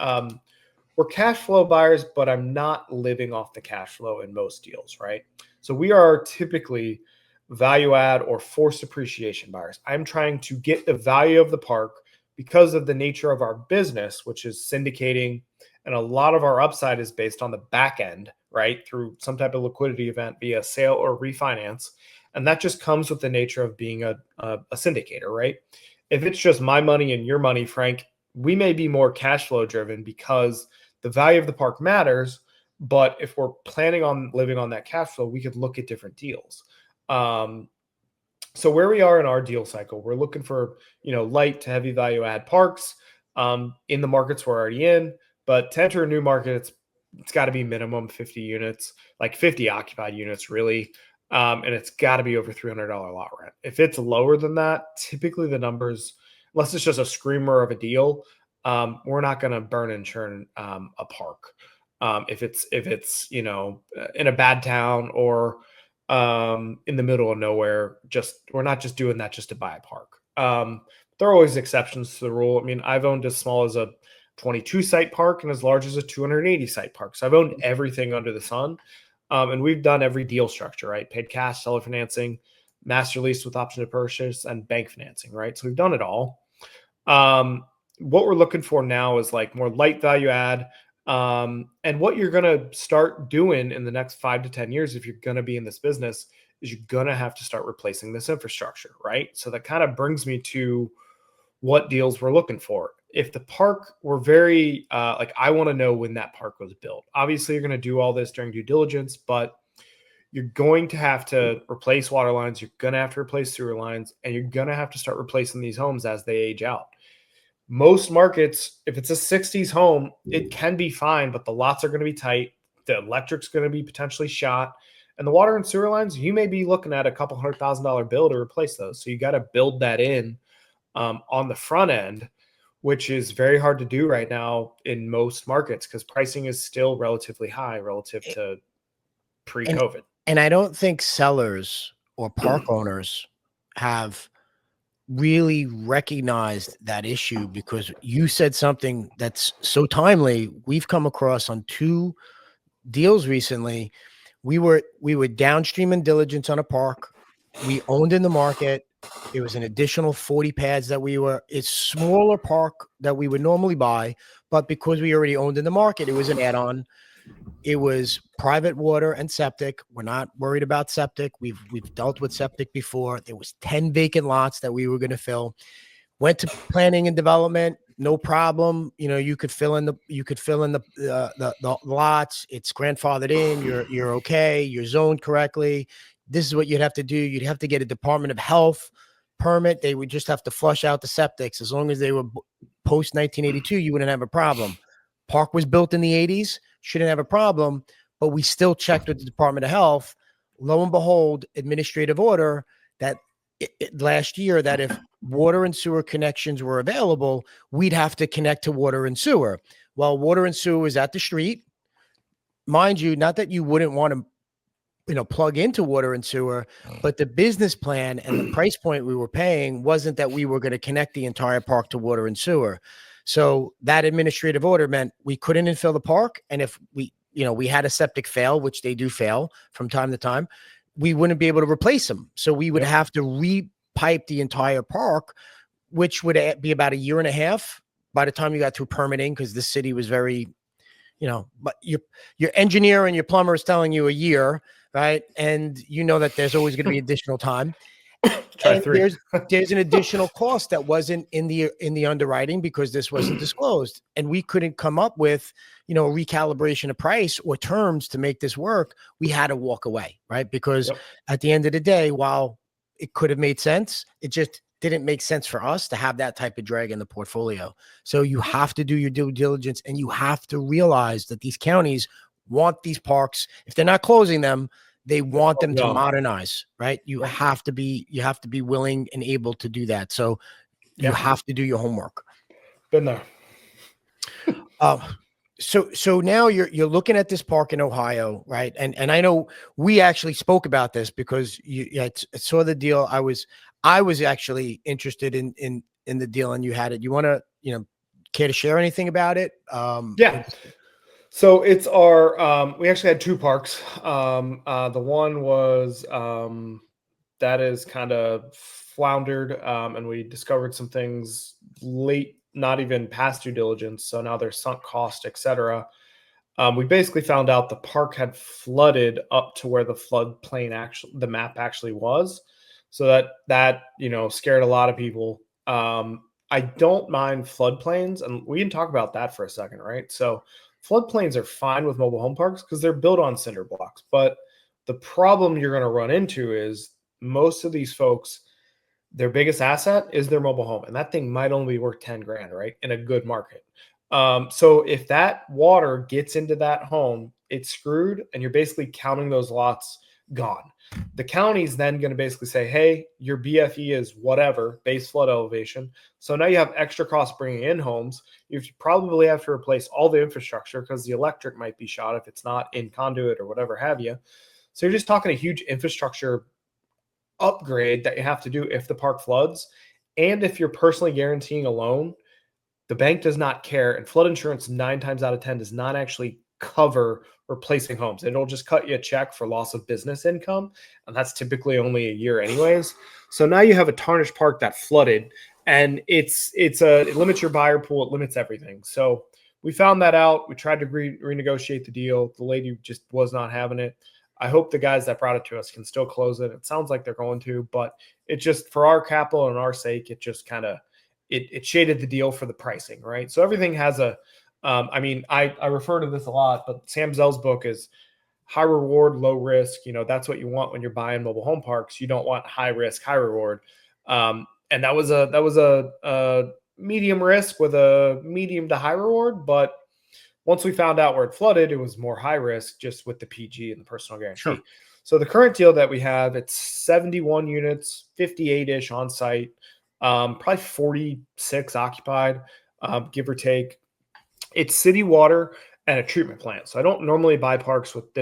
We're cash flow buyers, but I'm not living off the cash flow in most deals, right? So we are typically value add or forced appreciation buyers. I'm trying to get the value of the park because of the nature of our business, which is syndicating. And a lot of our upside is based on the back end, right? Through some type of liquidity event via sale or refinance. And that just comes with the nature of being a syndicator, right? If it's just my money and your money, Frank, we may be more cash flow driven because the value of the park matters. But if we're planning on living on that cash flow, we could look at different deals. So where we are in our deal cycle, we're looking for, light to heavy value add parks in the markets we're already in. But to enter a new market, it's got to be minimum 50 units, like 50 occupied units, really. And it's got to be over $300 lot rent. If it's lower than that, typically the numbers, unless it's just a screamer of a deal, we're not going to burn and churn a park. If it's in a bad town or in the middle of nowhere, we're not just doing that just to buy a park. There are always exceptions to the rule. I mean, I've owned as small as a 22 site park and as large as a 280 site park. So I've owned everything under the sun. And we've done every deal structure, right? Paid cash, seller financing, master lease with option to purchase, and bank financing, right? So we've done it all. What we're looking for now is like more light value add. And what you're going to start doing in the next 5 to 10 years, if you're going to be in this business, is you're going to have to start replacing this infrastructure, right? So that kind of brings me to what deals we're looking for. If the park were very, I want to know when that park was built. Obviously, you're going to do all this during due diligence, but you're going to have to replace water lines. You're going to have to replace sewer lines, and you're going to have to start replacing these homes as they age out. Most markets, if it's a 60s home, it can be fine, but the lots are going to be tight. The electric's going to be potentially shot. And the water and sewer lines, you may be looking at a couple $100,000 bill to replace those. So you got to build that in on the front end, which is very hard to do right now in most markets because pricing is still relatively high relative to pre-COVID. And I don't think sellers or park owners have really recognized that issue, because you said something that's so timely. We've come across on 2 deals recently. We were downstream in diligence on a park. We owned in the market. It was an additional 40 pads that it's smaller park that we would normally buy, but because we already owned in the market, it was an add-on. It was private water and septic. We're not worried about septic. We've dealt with septic before. There was 10 vacant lots that we were going to fill. Went to planning and development, no problem. You could fill in the lots. It's grandfathered in. You're okay. You're zoned correctly. This is what you'd have to do. You'd have to get a Department of Health permit. They would just have to flush out the septics. As long as they were post 1982, you wouldn't have a problem. Park was built in the 80s, shouldn't have a problem, but we still checked with the Department of Health. Lo and behold, administrative order that last year that if water and sewer connections were available, we'd have to connect to water and sewer. Well, water and sewer is at the street. Mind you, not that you wouldn't want to plug into water and sewer, but the business plan and the price point we were paying wasn't that we were going to connect the entire park to water and sewer. So that administrative order meant we couldn't infill the park. And if we had a septic fail, which they do fail from time to time, we wouldn't be able to replace them. So we would have to re-pipe the entire park, which would be about a year and a half by the time you got through permitting, because the city was very, but your engineer and your plumber is telling you a year, right? And that there's always going to be additional time. Try three. There's an additional cost that wasn't in the underwriting because this wasn't disclosed, and we couldn't come up with a recalibration of price or terms to make this work. We had to walk away, right? Because at the end of the day, while it could have made sense, it just didn't make sense for us to have that type of drag in the portfolio. So you have to do your due diligence, and you have to realize that these counties want these parks. If they're not closing them, they want them to modernize, right? You have to be willing and able to do that. So you have to do your homework. Been there. So now you're looking at this park in Ohio, right? And I know we actually spoke about this because I saw the deal. I was actually interested in the deal, and you had it. You want to, care to share anything about it? Yeah. So it's we actually had two parks. The one was, that is kind of floundered, and we discovered some things late, not even past due diligence. So now there's sunk cost, etc. We basically found out the park had flooded up to where the floodplain the map actually was. So that scared a lot of people. I don't mind floodplains, and we can talk about that for a second, right? So floodplains are fine with mobile home parks because they're built on cinder blocks. But the problem you're going to run into is most of these folks, their biggest asset is their mobile home, and that thing might only be worth 10 grand, right? In a good market. So if that water gets into that home, it's screwed, and you're basically counting those lots gone. The county's then going to basically say, hey, your BFE is whatever, base flood elevation. So now you have extra costs bringing in homes. You probably have to replace all the infrastructure because the electric might be shot if it's not in conduit or whatever have you. So you're just talking a huge infrastructure upgrade that you have to do if the park floods. And if you're personally guaranteeing a loan, the bank does not care. And flood insurance 9 times out of 10 does not actually cover replacing homes. It'll just cut you a check for loss of business income, and that's typically only a year anyways. So now you have a tarnished park that flooded, and it limits your buyer pool, it limits everything. So we found that out. We tried to renegotiate the deal. The lady just was not having it. I hope the guys that brought it to us can still close it. It sounds like they're going to, but it just, for our capital and our sake, it just kind of it shaded the deal for the pricing, right? So everything has a I refer to this a lot, but Sam Zell's book is high reward, low risk. That's what you want when you're buying mobile home parks. You don't want high risk, high reward. And that was a medium risk with a medium to high reward. But once we found out where it flooded, it was more high risk just with the PG and the personal guarantee. Sure. So the current deal that we have, it's 71 units, 58-ish on site, probably 46 occupied, give or take. It's city water and a treatment plant. So I don't normally buy parks with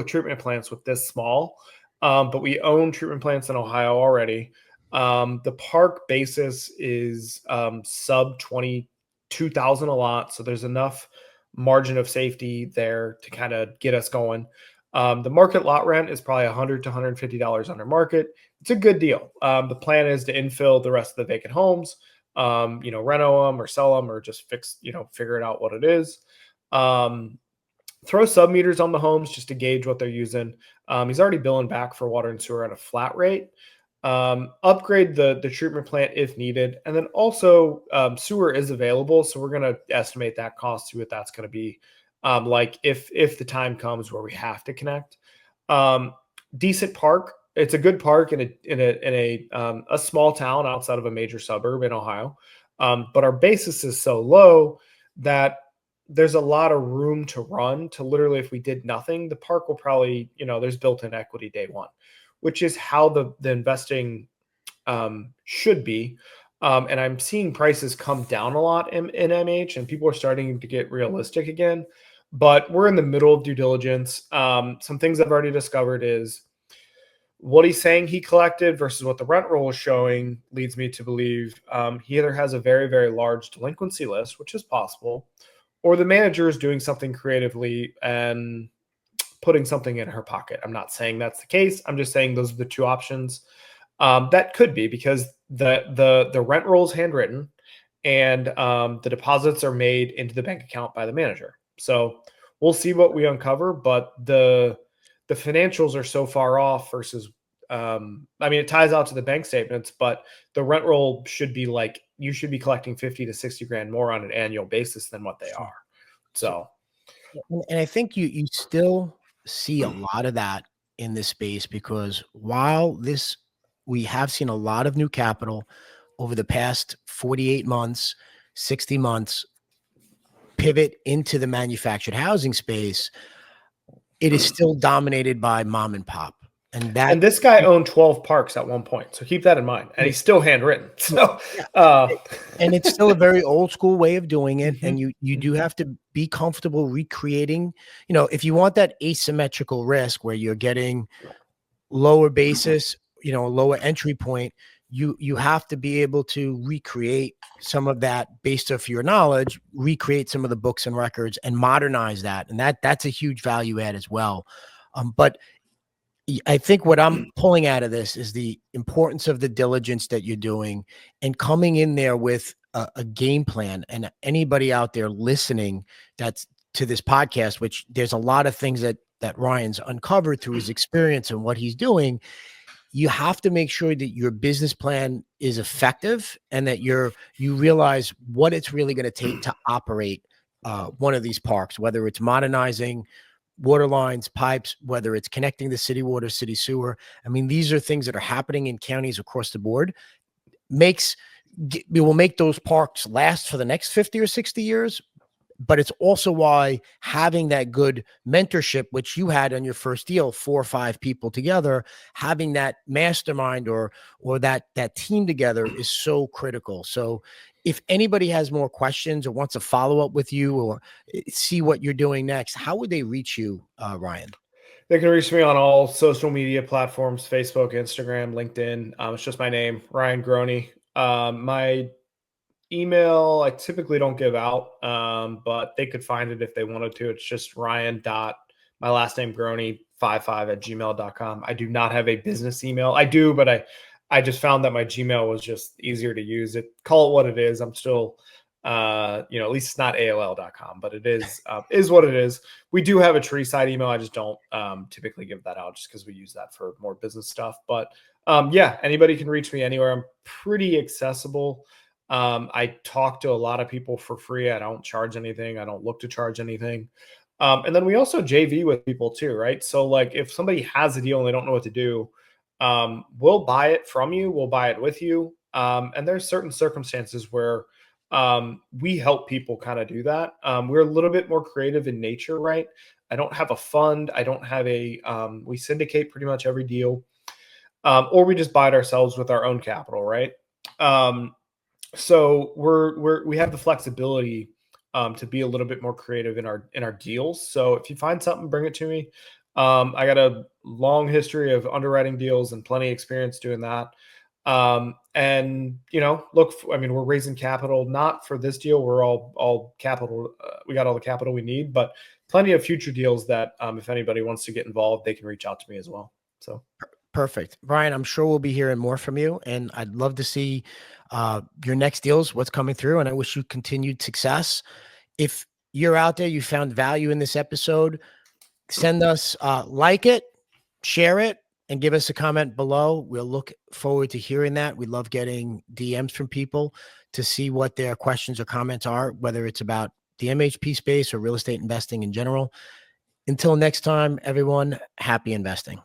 treatment plants with this small, but we own treatment plants in Ohio already. The park basis is sub 22,000 a lot. So there's enough margin of safety there to kind of get us going. The market lot rent is probably $100 to $150 under market. it's a good deal. The plan is to infill the rest of the vacant homes, reno them or sell them or just figure it out what it is. Throw sub meters on the homes just to gauge what they're using. He's already billing back for water and sewer at a flat rate. Upgrade the treatment plant if needed. And then also sewer is available. So we're going to estimate that cost, see what that's going to be like if the time comes where we have to connect. Decent park. It's a good park in a small town outside of a major suburb in Ohio. But our basis is so low that there's a lot of room to run to literally, if we did nothing, the park will probably, there's built-in equity day one, which is how the investing should be. And I'm seeing prices come down a lot in MH, and people are starting to get realistic again. But we're in the middle of due diligence. Some things I've already discovered is what he's saying he collected versus what the rent roll is showing leads me to believe he either has a very, very large delinquency list, which is possible, or the manager is doing something creatively and putting something in her pocket. I'm not saying that's the case. I'm just saying those are the two options. That could be because the rent roll is handwritten and the deposits are made into the bank account by the manager. So we'll see what we uncover, but the financials are so far off versus it ties out to the bank statements, but the rent roll should be like, you should be collecting 50 to 60 grand more on an annual basis than what they are. So, and I think you still see a lot of that in this space, because while we have seen a lot of new capital over the past 48 months, 60 months pivot into the manufactured housing space, it is still dominated by mom and pop. And this guy owned 12 parks at one point. So keep that in mind. And he's still handwritten. So, and it's still a very old school way of doing it. And you do have to be comfortable recreating, if you want that asymmetrical risk where you're getting lower basis, lower entry point, you have to be able to recreate some of that based off your knowledge, recreate some of the books and records and modernize that. And that's a huge value add as well. But I think what I'm pulling out of this is the importance of the diligence that you're doing and coming in there with a game plan. And anybody out there listening that's to this podcast, which there's a lot of things that Ryan's uncovered through his experience and what he's doing, you have to make sure that your business plan is effective and that you realize what it's really going to take to operate one of these parks, whether it's modernizing water lines, pipes, whether it's connecting the city water, city sewer. I mean, these are things that are happening in counties across the board. We will make those parks last for the next 50 or 60 years. But it's also why having that good mentorship, which you had on your first deal, 4 or 5 people together, having that mastermind or that team together is so critical. So if anybody has more questions or wants to follow up with you or see what you're doing next, how would they reach you, Ryan? They can reach me on all social media platforms, Facebook, Instagram, LinkedIn. It's just my name, Ryan Groene. My email I typically don't give out, but they could find it if they wanted to. It's just Ryan my last name Groene 55 at gmail.com. I do not have a business email. I do, but I just found that my Gmail was just easier to use. Call it what it is. I'm still at least it's not AOL.com, but it is what it is. We do have a tree side email. I just don't typically give that out just because we use that for more business stuff. But anybody can reach me anywhere. I'm pretty accessible. I talk to a lot of people for free. I don't charge anything. I don't look to charge anything. And then we also JV with people too, right? So like if somebody has a deal and they don't know what to do, we'll buy it from you. We'll buy it with you. And there's certain circumstances where we help people kind of do that. We're a little bit more creative in nature, right? I don't have a fund. I don't have we syndicate pretty much every deal. Or we just buy it ourselves with our own capital, right? So we have the flexibility to be a little bit more creative in our deals. So if you find something, bring it to me. I got a long history of underwriting deals and plenty of experience doing that. And we're raising capital, not for this deal. We're all capital. We got all the capital we need, but plenty of future deals that if anybody wants to get involved, they can reach out to me as well. So. Perfect. Brian, I'm sure we'll be hearing more from you, and I'd love to see your next deals, what's coming through, and I wish you continued success. If you're out there, you found value in this episode, send us, like it, share it, and give us a comment below. We'll look forward to hearing that. We love getting DMs from people to see what their questions or comments are, whether it's about the MHP space or real estate investing in general. Until next time, everyone, happy investing.